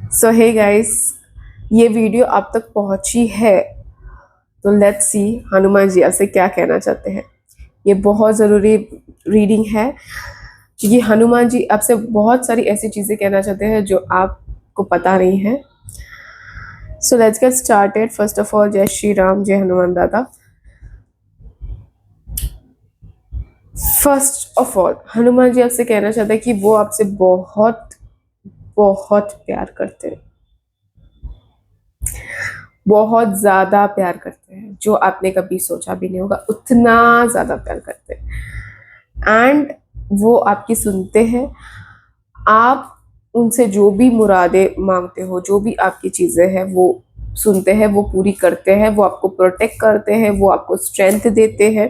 सो hey guys, ये video आप तक पहुंची है तो लेट्स सी हनुमान जी आपसे क्या कहना चाहते हैं। ये बहुत ज़रूरी रीडिंग है क्योंकि हनुमान जी आपसे बहुत सारी ऐसी चीज़ें कहना चाहते हैं जो आपको पता नहीं है। So let's get started. First of all, जय श्री राम, जय हनुमान दादा। First of all, Hanuman ji आपसे कहना चाहते हैं कि वो आपसे बहुत बहुत प्यार करते हैं, बहुत ज्यादा प्यार करते हैं, जो आपने कभी सोचा भी नहीं होगा, उतना ज्यादा प्यार करते हैं। एंड वो आपकी सुनते हैं। आप उनसे जो भी मुरादे मांगते हो, जो भी आपकी चीजें हैं, वो सुनते हैं, वो पूरी करते हैं, वो आपको प्रोटेक्ट करते हैं, वो आपको स्ट्रेंथ देते हैं।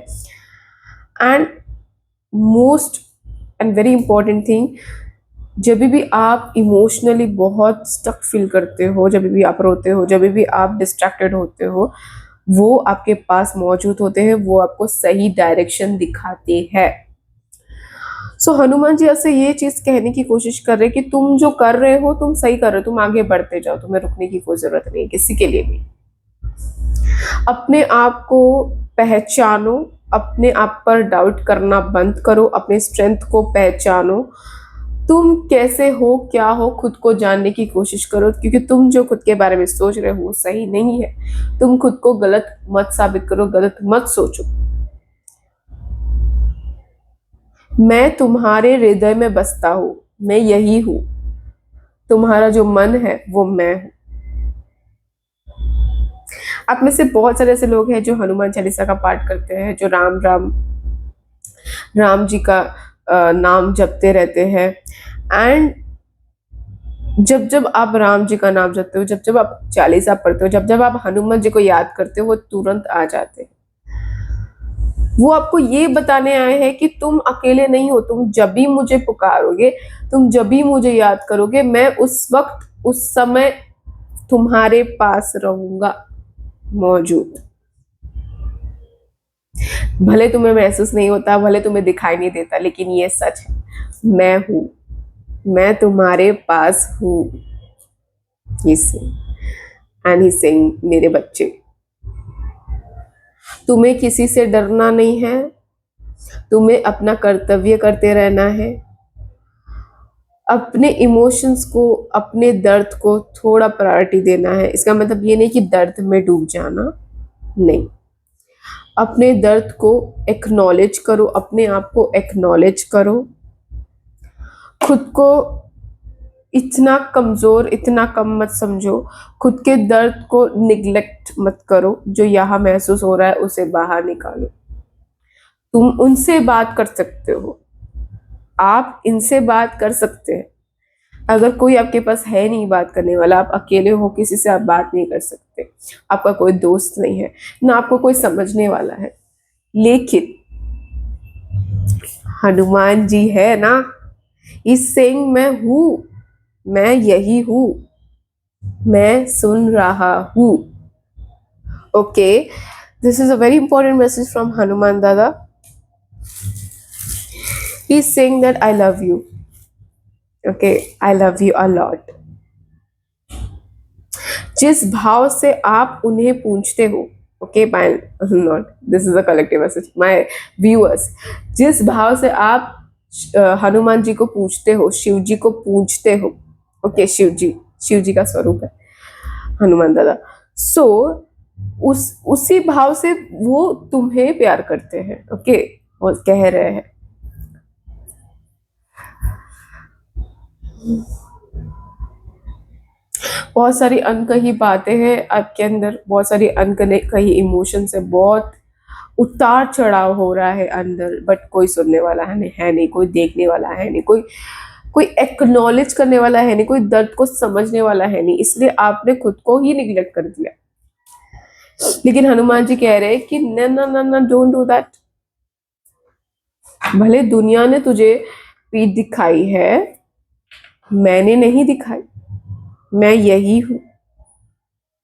And most and very important thing, जब भी आप इमोशनली बहुत स्टक फील करते हो, जब भी आप रोते हो, जब भी आप डिस्ट्रैक्टेड होते हो, वो आपके पास मौजूद होते हैं, वो आपको सही डायरेक्शन दिखाते हैं। सो हनुमान जी आपसे ये चीज कहने की कोशिश कर रहे हैं कि तुम जो कर रहे हो तुम सही कर रहे हो, तुम आगे बढ़ते जाओ, तुम्हें रुकने की कोई जरूरत नहीं है किसी के लिए भी। अपने आप को पहचानो, अपने आप पर डाउट करना बंद करो, अपने स्ट्रेंथ को पहचानो। तुम कैसे हो, क्या हो, खुद को जानने की कोशिश करो, क्योंकि तुम जो खुद के बारे में सोच रहे हो वो सही नहीं है। तुम खुद को गलत मत साबित करो, गलत मत सोचो। मैं तुम्हारे हृदय में बसता हूँ, मैं यही हूँ। तुम्हारा जो मन है वो मैं हूँ। आप में से बहुत सारे ऐसे लोग हैं जो हनुमान चालीसा का पाठ करते हैं, जो राम राम राम जी का नाम जपते रहते हैं। एंड जब जब आप राम जी का नाम जपते हो, जब जब आप चालीसा पढ़ते हो, जब जब आप हनुमान जी को याद करते हो, वो तुरंत आ जाते हैं। वो आपको ये बताने आए हैं कि तुम अकेले नहीं हो। तुम जब भी मुझे पुकारोगे, तुम जब भी मुझे याद करोगे, मैं उस वक्त उस समय तुम्हारे पास रहूंगा मौजूद। भले तुम्हें महसूस नहीं होता, भले तुम्हें दिखाई नहीं देता, लेकिन ये सच है। मैं हूं, मैं तुम्हारे पास हूं। एंड ही सिंग, मेरे बच्चे, तुम्हें किसी से डरना नहीं है। तुम्हें अपना कर्तव्य करते रहना है। अपने इमोशंस को, अपने दर्द को थोड़ा प्रायोरिटी देना है। इसका मतलब ये नहीं कि दर्द में डूब जाना, नहीं। अपने दर्द को एक्नॉलेज करो, अपने आप को एक्नॉलेज करो। खुद को इतना कमजोर, इतना कम मत समझो। खुद के दर्द को निग्लेक्ट मत करो। जो यहाँ महसूस हो रहा है उसे बाहर निकालो। तुम उनसे बात कर सकते हो, आप इनसे बात कर सकते हैं। अगर कोई आपके पास है नहीं बात करने वाला, आप अकेले हो, किसी से आप बात नहीं कर सकते, आपका कोई दोस्त नहीं है, ना आपको कोई समझने वाला है, लेकिन हनुमान जी है ना। इस सेइंग मैं हूं, मैं यही हूं, मैं सुन रहा हूं। Okay, this is a very important message from Hanuman dada. He is saying that I love you. Okay, I love you a lot. जिस भाव से आप उन्हें पूछते हो, okay, my not, this is a collective message, my viewers. जिस भाव से आप हनुमान जी को पूछते हो, शिव जी को पूछते हो, ओके, शिव जी का स्वरूप है हनुमान दादा। सो उसी भाव से वो तुम्हें प्यार करते हैं। ओके, वो कह रहे हैं। बहुत सारी अनकही बातें हैं आपके अंदर, बहुत सारी अनकही इमोशंस है, बहुत उतार चढ़ाव हो रहा है अंदर, बट कोई सुनने वाला है नहीं, कोई देखने वाला है नहीं, कोई कोई एक्नॉलेज करने वाला है नहीं, कोई दर्द को समझने वाला है नहीं, इसलिए आपने खुद को ही निग्लेक्ट कर दिया। लेकिन हनुमान जी कह रहे हैं कि न न न न, डोंट डू दैट। भले दुनिया ने तुझे पीठ दिखाई है, मैंने नहीं दिखाई। मैं यही हूं,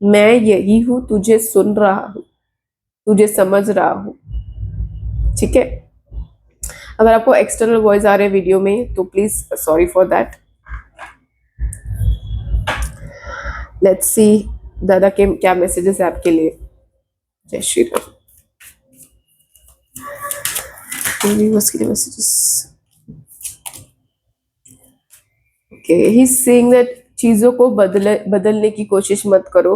मैं यही हूं, तुझे सुन रहा हूं, तुझे समझ रहा हूं। ठीक है। अगर आपको एक्सटर्नल वॉइस आ रहे हैं वीडियो में तो please sorry for that. Let's see दादा के क्या मैसेजेस है आपके लिए। जय श्री राम। यूनिवर्स के लिए messages. Okay, he is saying that चीजों को बदलने की कोशिश मत करो।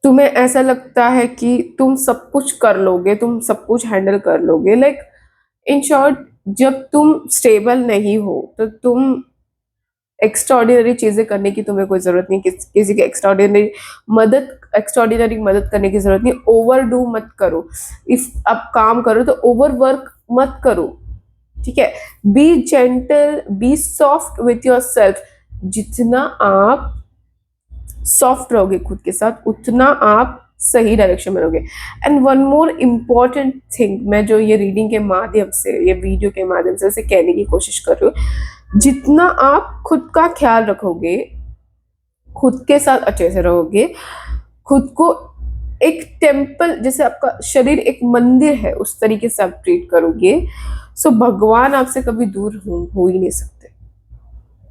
तुम्हें ऐसा लगता है कि तुम सब कुछ कर लोगे, तुम सब कुछ हैंडल कर लोगे। लाइक इन शॉर्ट, जब तुम स्टेबल नहीं हो तो तुम एक्स्ट्राऑर्डिनरी चीजें करने की तुम्हें कोई जरूरत नहीं, किसी की एक्स्ट्राऑर्डिनरी मदद करने की जरूरत नहीं। ओवर डू मत करो। इफ आप काम करो तो ओवर वर्क मत करो, ठीक है। Be gentle, be soft with yourself. जितना आप सॉफ्ट रहोगे खुद के साथ, उतना आप सही डायरेक्शन में रहोगे। And one more important thing, मैं जो ये रीडिंग के माध्यम से, ये वीडियो के माध्यम से कहने की कोशिश कर रही हूँ, जितना आप खुद का ख्याल रखोगे, खुद के साथ अच्छे से रहोगे, खुद को एक टेम्पल, जैसे आपका शरीर एक मंदिर है उस तरीके से आप ट्रीट करोगे, सो भगवान आपसे कभी दूर हो ही नहीं सकते,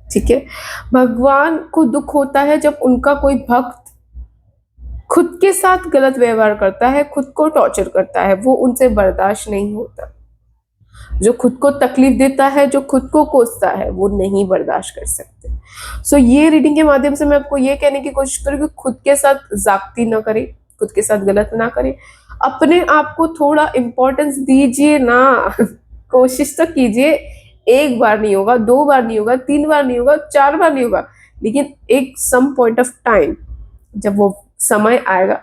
ठीक है। भगवान को दुख होता है जब उनका कोई भक्त खुद के साथ गलत व्यवहार करता है, खुद को टॉर्चर करता है, वो उनसे बर्दाश्त नहीं होता। जो खुद को तकलीफ देता है, जो खुद को कोसता है, वो नहीं बर्दाश्त कर सकते। सो ये रीडिंग के माध्यम से मैं आपको ये कहने की कोशिश करूँ कि खुद के साथ जागती ना करें, खुद के साथ गलत ना करें, अपने आप को थोड़ा इम्पोर्टेंस दीजिए ना। कोशिश तो कीजिए, एक बार नहीं होगा, 2 बार नहीं होगा, 3 बार नहीं होगा, 4 बार नहीं होगा, लेकिन एक सम पॉइंट ऑफ टाइम जब वो समय आएगा,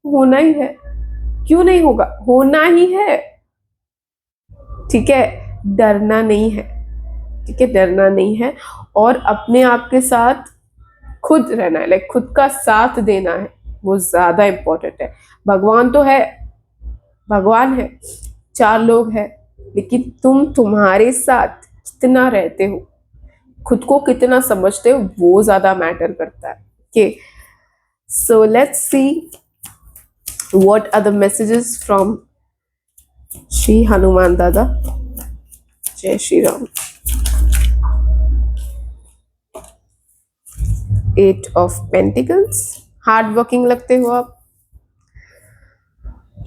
होना ही है। क्यों नहीं होगा, होना ही है, ठीक है। डरना नहीं है, ठीक है, डरना नहीं है। और अपने आप के साथ खुद रहना है, लाइक खुद का साथ देना है, वो ज्यादा इंपॉर्टेंट है। भगवान तो है, भगवान है, 4 लोग हैं, लेकिन तुम्हारे साथ कितना रहते हो, खुद को कितना समझते हो, वो ज्यादा मैटर करता है। Okay, so let's see what are the messages from Shri Hanuman दादा। जय Shri Ram. 8 of pentacles. Hard working लगते हो आप,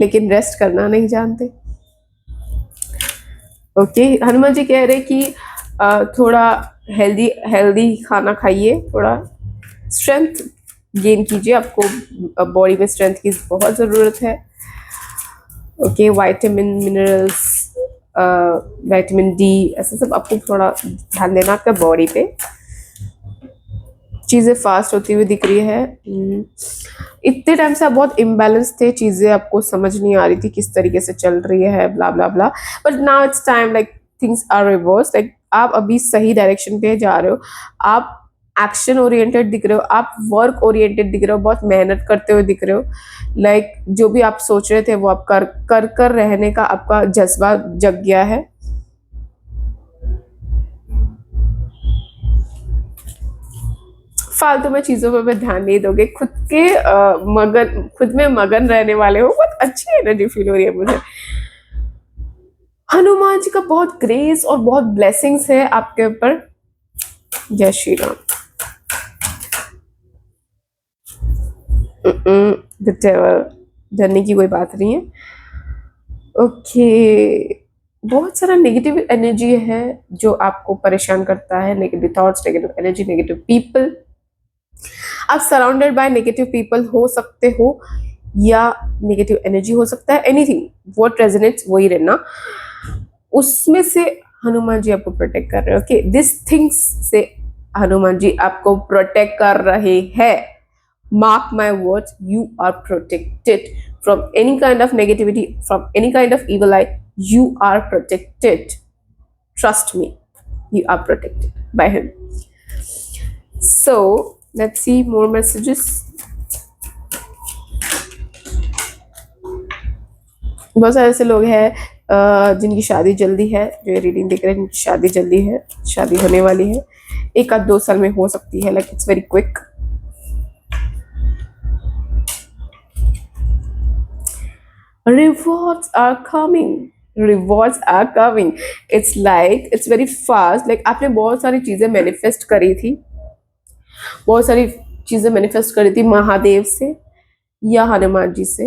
लेकिन रेस्ट करना नहीं जानते। ओके, हनुमान जी कह रहे कि थोड़ा हेल्दी हेल्दी खाना खाइए, थोड़ा स्ट्रेंथ गेन कीजिए, आपको बॉडी में स्ट्रेंथ की बहुत ज़रूरत है। Okay, vitamin, minerals, vitamin D, ऐसा सब आपको थोड़ा ध्यान देना आपका बॉडी पे। चीज़ें फास्ट होती हुई दिख रही है। इतने टाइम से आप बहुत इम्बैलेंस थे, चीज़ें आपको समझ नहीं आ रही थी किस तरीके से चल रही है, blah blah blah, but now it's time, like things are reverse, like आप अभी सही डायरेक्शन पे जा रहे हो, आप एक्शन ओरिएंटेड दिख रहे हो, आप वर्क ओरिएंटेड दिख रहे हो, बहुत मेहनत करते हुए दिख रहे हो। लाइक जो भी आप सोच रहे थे वो आप कर रहने का आपका जज्बा जग गया है। फालतू में चीजों पे ध्यान नहीं दोगे, खुद के खुद में मगन रहने वाले हो। बहुत अच्छी एनर्जी फील हो रही है मुझे। हनुमान जी का बहुत ग्रेस और बहुत ब्लेसिंग्स है आपके ऊपर। जय श्री राम। डरने की कोई बात नहीं है। ओके, बहुत सारा नेगेटिव एनर्जी है जो आपको परेशान करता है, negative thoughts, negative energy, negative people. आप सराउंडेड बाय नेगेटिव पीपल हो सकते हो, या नेगेटिव एनर्जी हो सकता है, एनीथिंग व्हाट रेजोनेट्स वही रहना, उसमें से हनुमान जी आपको प्रोटेक्ट कर रहे हैं। ओके, दिस थिंग्स से हनुमान जी आपको प्रोटेक्ट कर रहे हैं। Mark my words, you are protected from any kind of negativity, from any kind of evil eye. You are protected. Trust me, you are protected by him. So let's see more messages. बहुत सारे ऐसे लोग हैं जिनकी शादी जल्दी है, जो ये रीडिंग देख रहे हैं, जिनकी शादी जल्दी है, शादी होने वाली है, 1 आध 2 साल में हो सकती है, like it's very quick. Rewards are coming. Rewards are coming. It's like it's very fast. Like आपने बहुत सारी चीजें मैनिफेस्ट करी थी, बहुत सारी चीजें मैनिफेस्ट करी थी महादेव से या हनुमान जी से,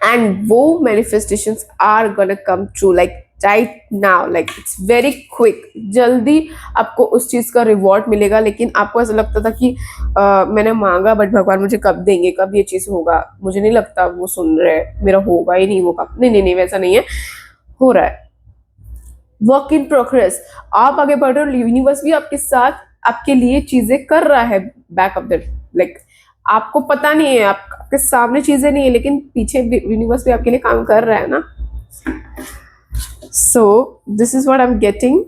एंड वो manifestations are gonna come true like right now, like it's very quick. जल्दी आपको उस चीज का रिवॉर्ड मिलेगा। लेकिन आपको ऐसा लगता था कि मैंने मांगा बट भगवान मुझे कब देंगे, कब ये चीज होगा, मुझे नहीं लगता वो सुन रहे हैं, मेरा होगा ही नहीं वो कब, नहीं नहीं नहीं वैसा नहीं है, हो रहा है, वर्क इन प्रोग्रेस। आप आगे बढ़ रहे हो, यूनिवर्स भी आपके साथ आपके लिए चीजें कर रहा है बैक ऑफ द, लाइक आपको पता नहीं है, आपके सामने चीजें नहीं है लेकिन पीछे यूनिवर्स भी आपके लिए काम कर रहा है ना। सो this is what I am getting.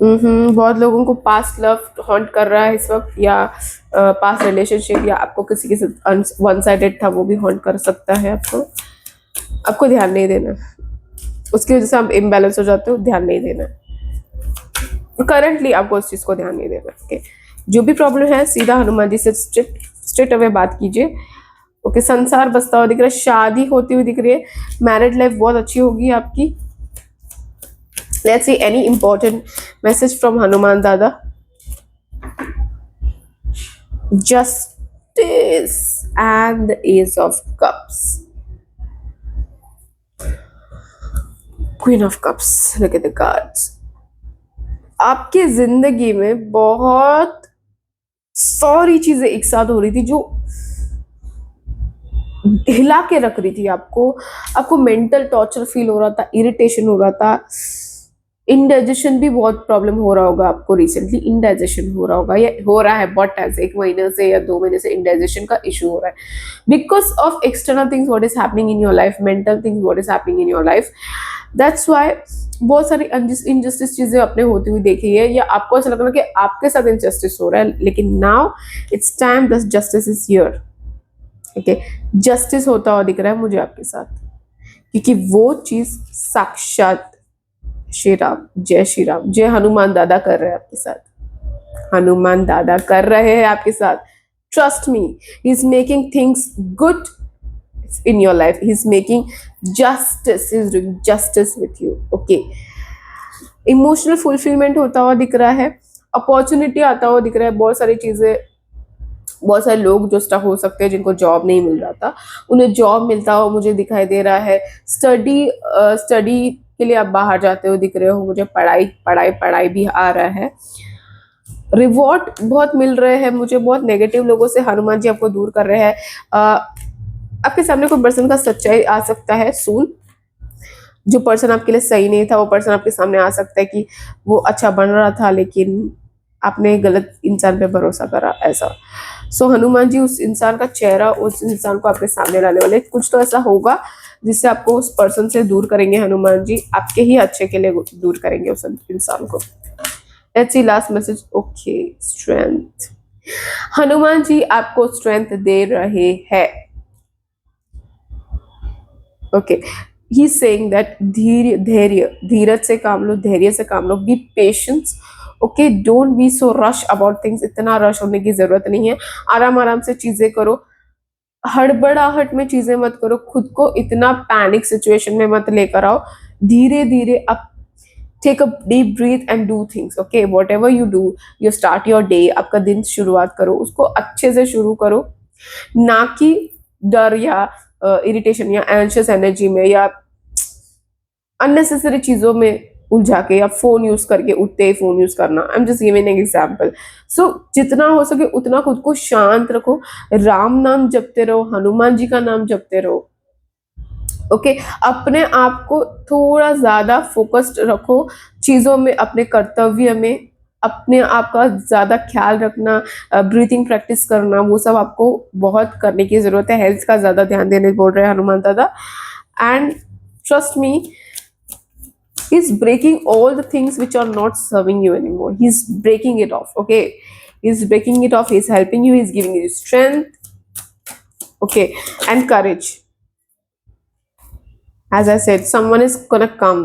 बहुत लोगों को पास्ट लव हॉन्ट कर रहा है इस वक्त, या पास्ट रिलेशनशिप, या आपको किसी के साथ वन साइडेड था वो भी हॉन्ट कर सकता है आपको। आपको ध्यान नहीं देना, उसकी वजह से आप इम्बैलेंस हो जाते हो, ध्यान नहीं देना करंटली, आपको उस चीज को ध्यान नहीं देना। ओके, जो भी प्रॉब्लम है सीधा हनुमान जी से स्ट्रेट अवे बात कीजिए। ओके, संसार बसता हुआ दिख रहा है, शादी होती हुई दिख रही है, मैरिड लाइफ बहुत अच्छी होगी आपकी। Let's see any important message from Hanuman dada. Justice and the ace of cups, queen of cups, look at the cards. आपके जिंदगी में बहुत सारी चीजें एक साथ हो रही थी जो हिला के रख रही थी आपको। आपको मेंटल टॉर्चर फील हो रहा था, इरिटेशन हो रहा था, इंडाइजेशन भी बहुत प्रॉब्लम हो रहा होगा आपको। रिसेंटली इंडाइजेशन हो रहा होगा, या हो रहा है बहुत टाइम से, 1 महीने से या 2 महीने से इंडाइजेशन का इशू हो रहा है, because of external things what is happening in your life, mental things what is happening in your life. That's why बहुत सारी इनजस्टिस चीजें अपने होती हुई देखी है, या आपको ऐसा लग रहा है कि आपके साथ इनजस्टिस हो रहा है, लेकिन now it's time the justice is here. Okay, justice होता हुआ दिख रहा है मुझे आपके साथ, क्योंकि वो चीज साक्षात श्री राम, जय श्री राम, जय हनुमान दादा कर रहे हैं आपके साथ। हनुमान दादा कर रहे हैं आपके साथ। Trust me, he is making things good in your life. He's making justice, he's doing justice with you. Okay, emotional fulfilment होता हुआ दिख रहा है, अपॉर्चुनिटी आता हुआ दिख रहा है, बहुत सारी चीजें, बहुत सारे लोग जो स्टक हो सकते हैं जिनको जॉब नहीं मिल रहा था उन्हें जॉब मिलता हुआ मुझे दिखाई दे रहा है। स्टडी के लिए आप बाहर जाते हो दिख रहे हो मुझे, पढ़ाई पढ़ाई पढ़ाई भी आ रहा है, रिवॉर्ड बहुत मिल रहे हैं मुझे, बहुत नेगेटिव लोगों से हनुमान जी आपको दूर कर रहे हैं। आपके सामने कोई पर्सन का सच्चाई आ सकता है सून, जो पर्सन आपके लिए सही नहीं था वो पर्सन आपके सामने आ सकता है कि वो अच्छा बन रहा था लेकिन आपने गलत इंसान पे भरोसा करा, ऐसा। सो हनुमान जी उस इंसान का चेहरा, उस इंसान को आपके सामने लाने वाले, कुछ तो ऐसा होगा जिससे आपको उस पर्सन से दूर करेंगे हनुमान जी, आपके ही अच्छे के लिए दूर करेंगे उस इंसान को। Let's see last message. Okay, strength, Hanuman ji आपको स्ट्रेंथ दे रहे हैं। ओके, ही सेइंग दैट धीरज से काम लो, धैर्य से काम लो, be patience. Okay, don't be so rush about things, इतना रश होने की जरूरत नहीं है, आराम आराम से चीजें करो, हड़बड़ाहट में चीजें मत करो, खुद को इतना पैनिक सिचुएशन में मत लेकर आओ, धीरे धीरे अप take a deep breath and do things. Okay, whatever you do, you start your day, आपका दिन शुरुआत करो, उसको अच्छे से शुरू करो, ना कि डर या इरिटेशन या एंशियस एनर्जी में या अननेसेसरी चीजों में उलझा के, या फोन यूज करके उठते ही फोन यूज करना। I am just giving an example. So जितना हो सके उतना खुद को शांत रखो, राम नाम जपते रहो, हनुमान जी का नाम जपते रहो। ओके, अपने आप को थोड़ा ज्यादा फोकस्ड रखो चीजों में, अपने कर्तव्य में, अपने आप का ज्यादा ख्याल रखना, ब्रीथिंग प्रैक्टिस करना, वो सब आपको बहुत करने की जरूरत है। हेल्थ का ज्यादा ध्यान देने बोल रहे हैं हनुमान दादा। And trust me, he's breaking all the things which are not serving you anymore. He's breaking it off. Okay, he's breaking it off, he's helping you, he's giving you strength, okay, and courage. As I said, someone is gonna come,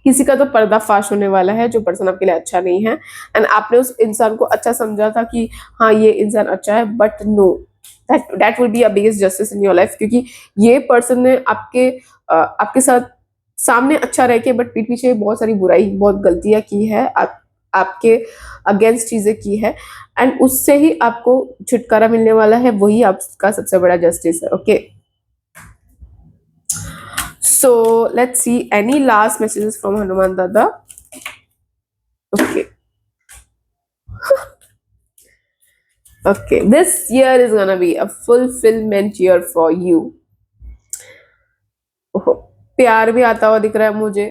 किसी का तो पर्दाफाश होने वाला है जो person आपके लिए अच्छा नहीं है, एंड आपने उस इंसान को अच्छा समझा था कि हाँ ये इंसान अच्छा है, but no, that will be a biggest justice in your life, क्योंकि ये पर्सन ने आपके साथ सामने अच्छा रह के बट पीठ पीछे बहुत सारी बुराई, बहुत गलतियां की है, आपके अगेंस्ट चीजें की है, एंड उससे ही आपको छुटकारा मिलने वाला है, वही आपका सबसे बड़ा जस्टिस है. Okay, so let's see any last messages from Hanuman dada. Okay, okay, this year is gonna be a fulfillment year for you. प्यार भी आता हुआ दिख रहा है मुझे,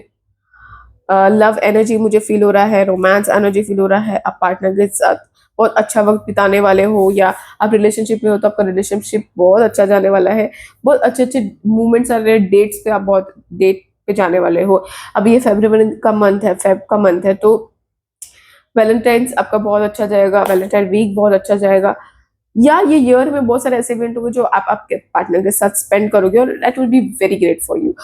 लव एनर्जी मुझे फील हो रहा है, रोमांस एनर्जी फील हो रहा है. आप पार्टनर के साथ बहुत अच्छा वक्त बिताने वाले हो, या आप रिलेशनशिप में हो तो आपका रिलेशनशिप बहुत अच्छा जाने वाला है. बहुत अच्छे अच्छे मूवमेंट्स आ रहे हैं, डेट्स पे आप बहुत डेट पे जाने वाले हो. अब ये फेब्रुअरी का मंथ है, फेब का मंथ है, तो वैलेंटाइंस आपका बहुत अच्छा जाएगा, वैलेंटाइन वीक बहुत अच्छा जाएगा, या ये ईयर में बहुत सारे ऐसे इवेंट होंगे जो आप आपके पार्टनर के साथ स्पेंड करोगे, और that will be very great for you.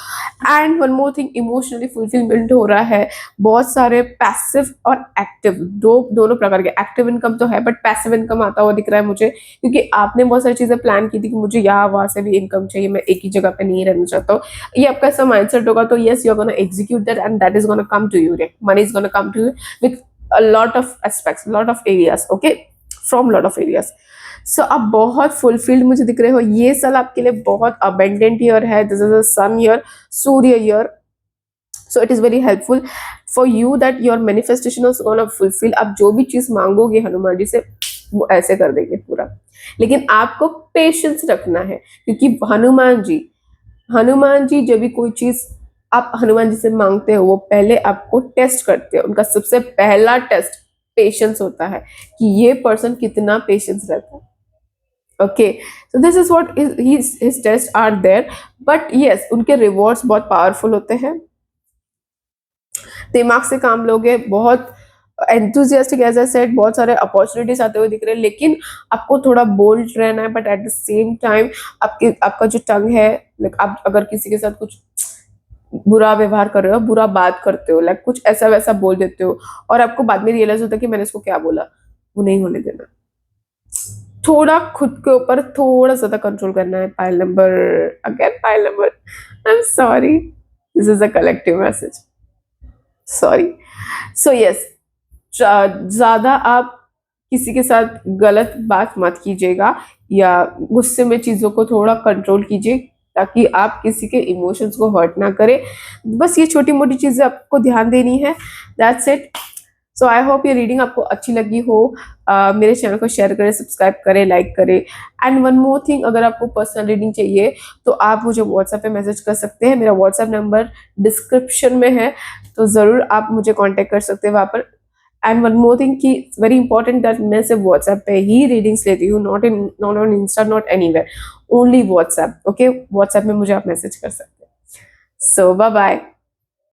And one more thing, emotionally fulfilment हो रहा है. बहुत सारे पैसिव और एक्टिव, दोनों प्रकार के, एक्टिव इनकम तो है बट पैसिव इनकम आता हुआ दिख रहा है मुझे, क्योंकि आपने बहुत सारी चीजें प्लान की थी कि मुझे यहाँ वहां से भी इनकम चाहिए, मैं एक ही जगह पे नहीं रहना चाहता हूँ. ये आपका ऐसा माइंडसेट होगा, तो yes you are gonna execute that and that is gonna come to you. Money is gonna come to you with a lot of aspects, lot of areas, okay, from lot of areas. So आप बहुत fulfilled मुझे दिख रहे हो. ये साल आपके लिए बहुत अबेंडेंट ईयर है. This is a sun year, सूर्य year. So it is very helpful for you that your manifestation is gonna fulfil. आप जो भी चीज मांगोगे हनुमान जी से, वो ऐसे कर देंगे पूरा. लेकिन आपको पेशेंस रखना है, क्योंकि हनुमान जी जब भी कोई चीज आप हनुमान जी से मांगते हो, वो पहले आपको टेस्ट करते हैं. उनका सबसे पहला टेस्ट पेशेंस होता है, कि ये पर्सन कितना पेशेंस रहता है. Okay, so this is what his test are there. But yes, उनके रिवॉर्ड्स बहुत पावरफुल होते हैं. दिमाग से काम लोगे, बहुत एंथुजियास्टिक, एज आई सेड, बहुत सारे अपॉर्चुनिटीज आते हुए दिख रहे हैं. लेकिन आपको थोड़ा बोल्ड रहना है, but at the same time आपका जो टंग है, लाइक आप अगर किसी के साथ कुछ बुरा व्यवहार कर रहे हो, बुरा बात करते हो, लाइक कुछ ऐसा वैसा बोल देते हो, और आपको बाद में रियलाइज होता है कि मैंने इसको क्या बोला, वो नहीं होने देना. थोड़ा खुद के ऊपर थोड़ा ज्यादा कंट्रोल करना है. Pile number, again pile number, I am sorry, this is a collective message, sorry. So yes, ज्यादा आप किसी के साथ गलत बात मत कीजिएगा, या गुस्से में चीजों को थोड़ा कंट्रोल कीजिए, ताकि आप किसी के इमोशंस को हर्ट ना करें. बस ये छोटी मोटी चीजें आपको ध्यान देनी है. That's it. So I hope ये रीडिंग आपको अच्छी लगी हो. मेरे चैनल को शेयर करें, सब्सक्राइब करें, लाइक करें. एंड वन मोर थिंग, अगर आपको पर्सनल रीडिंग चाहिए तो आप मुझे व्हाट्सएप पे मैसेज कर सकते हैं. मेरा व्हाट्सएप नंबर डिस्क्रिप्शन में है, तो ज़रूर आप मुझे कॉन्टेक्ट कर सकते हैं वहाँ पर. एंड वन मोर थिंग कि वेरी इंपॉर्टेंट दैट मैं सिर्फ व्हाट्सएप पे ही रीडिंग्स लेती हूँ, not on Insta, not anywhere, only WhatsApp. Okay, WhatsApp में मुझे आप मैसेज कर सकते हैं. सो बाय बाय.